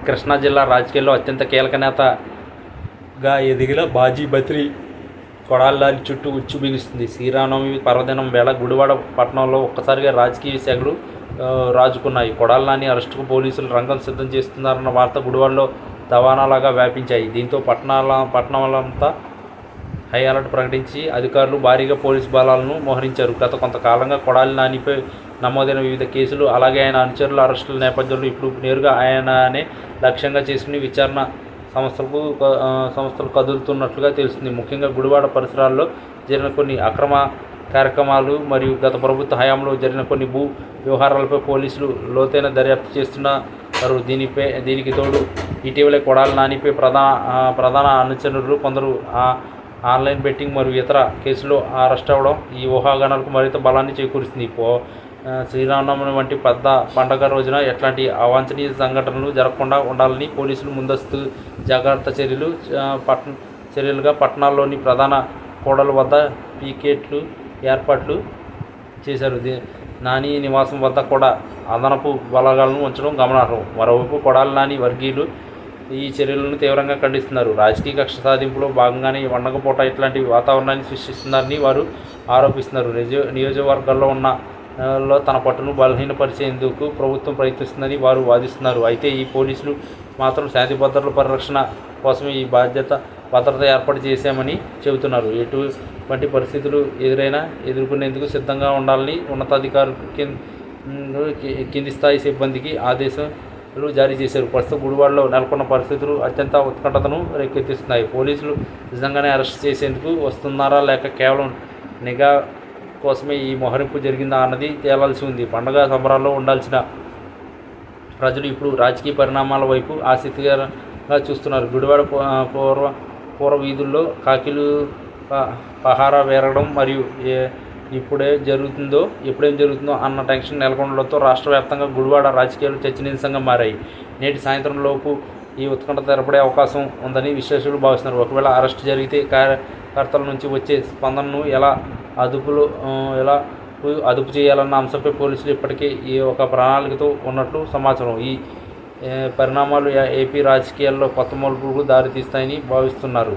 కృష్ణా జిల్లా రాజకీయాల్లో అత్యంత కీలక నేతగా ఎదిగిన మాజీ మంత్రి కొడాలి నాని చుట్టూ ఉచ్చు బిగుస్తుంది. శ్రీరామనవమి పర్వదినం వేళ గుడివాడ పట్టణంలో ఒక్కసారిగా రాజకీయ సెగలు రాజుకున్నాయి. కొడాలి నాని అరెస్టుకు పోలీసులు రంగం సిద్ధం చేస్తున్నారన్న వార్త గుడివాడలో దవానాలాగా వ్యాపించాయి. దీంతో పట్టణంలంతా హై అలర్ట్ ప్రకటించి అధికారులు భారీగా పోలీసు బలాలను మోహరించారు. గత కొంతకాలంగా కొడాలి నానిపై నమోదైన వివిధ కేసులు, అలాగే ఆయన అనుచరుల అరెస్టుల నేపథ్యంలో ఇప్పుడు నేరుగా ఆయననే లక్ష్యంగా చేసుకుని విచారణ సంస్థలు కదులుతున్నట్లుగా తెలుస్తుంది. ముఖ్యంగా గుడివాడ పరిసరాల్లో జరిగిన కొన్ని అక్రమ కార్యక్రమాలు మరియు గత ప్రభుత్వ హయాంలో జరిగిన కొన్ని భూ వ్యవహారాలపై పోలీసులు లోతైన దర్యాప్తు చేస్తున్నారు. దీనికి తోడు ఇటీవలే కొడాలి నానిపై ప్రధాన అనుచరులు కొందరు ఆన్లైన్ బెట్టింగ్ మరియు ఇతర కేసులో అరెస్ట్ అవ్వడం ఈ ఊహాగానాలకు మరింత బలాన్ని చేకూరుస్తుంది. శ్రీరామనవమి వంటి పెద్ద పండగ రోజున ఎట్లాంటి అవాంఛనీయ సంఘటనలు జరగకుండా ఉండాలని పోలీసులు ముందస్తు జాగ్రత్త చర్యలుగా పట్టణాల్లోని ప్రధాన కూడల వద్ద పీకెట్లు ఏర్పాట్లు చేశారు. నాని నివాసం వద్ద కూడా అదనపు బలగాలను ఉంచడం గమనార్హం. మరోవైపు కొడాలి నాని వర్గీయులు ఈ చర్యలను తీవ్రంగా ఖండిస్తున్నారు. రాజకీయ కక్ష సాధింపులో భాగంగానే వండకపోట ఇట్లాంటి వాతావరణాన్ని సృష్టిస్తున్నారని వారు ఆరోపిస్తున్నారు. నియోజకవర్గాల్లో తన పట్టును బలహీనపరిచేందుకు ప్రభుత్వం ప్రయత్నిస్తుందని వారు వాదిస్తున్నారు. అయితే ఈ పోలీసులు మాత్రం శాంతి భద్రతల పరిరక్షణ కోసమే ఈ భద్రత ఏర్పాటు చేశామని చెబుతున్నారు. ఎటువంటి పరిస్థితులు ఎదుర్కొనేందుకు సిద్ధంగా ఉండాలని ఉన్నతాధికారులు కింది స్థాయి సిబ్బందికి ఆదేశాలు జారీ చేశారు. ప్రస్తుతం గుడివాడలో నెలకొన్న పరిస్థితులు అత్యంత ఉత్కంఠతను రేకెత్తిస్తున్నాయి. పోలీసులు నిజంగానే అరెస్ట్ చేసేందుకు వస్తున్నారా లేక కేవలం నిఘా కోసమే ఈ మోహరింపు జరిగిందా అన్నది తేలాల్సి ఉంది. పండుగ సంబరాల్లో ఉండాల్సిన ప్రజలు ఇప్పుడు రాజకీయ పరిణామాల వైపు ఆసక్తిగా చూస్తున్నారు. గుడివాడ పూర్వ వీధుల్లో కాకిలు పహారా వేరడం మరియు ఎప్పుడేం జరుగుతుందో అన్న టెన్షన్ నెలకొనడంతో రాష్ట్ర వ్యాప్తంగా గుడివాడ రాజకీయాలు చర్చనీయాంశంగా మారాయి. నేటి సాయంత్రం లోపు ఈ ఉత్కంఠత ఏర్పడే అవకాశం ఉందని విశ్లేషకులు భావిస్తున్నారు. ఒకవేళ అరెస్ట్ జరిగితే కార్యకర్తల నుంచి వచ్చే స్పందనను ఎలా అదుపు చేయాలన్న అంశంపై పోలీసులు ఇప్పటికే ఒక ప్రణాళికతో ఉన్నట్లు సమాచారం. ఈ పరిణామాలు ఏపీ రాజకీయాల్లో కొత్త మలుపులకు దారితీస్తాయని భావిస్తున్నారు.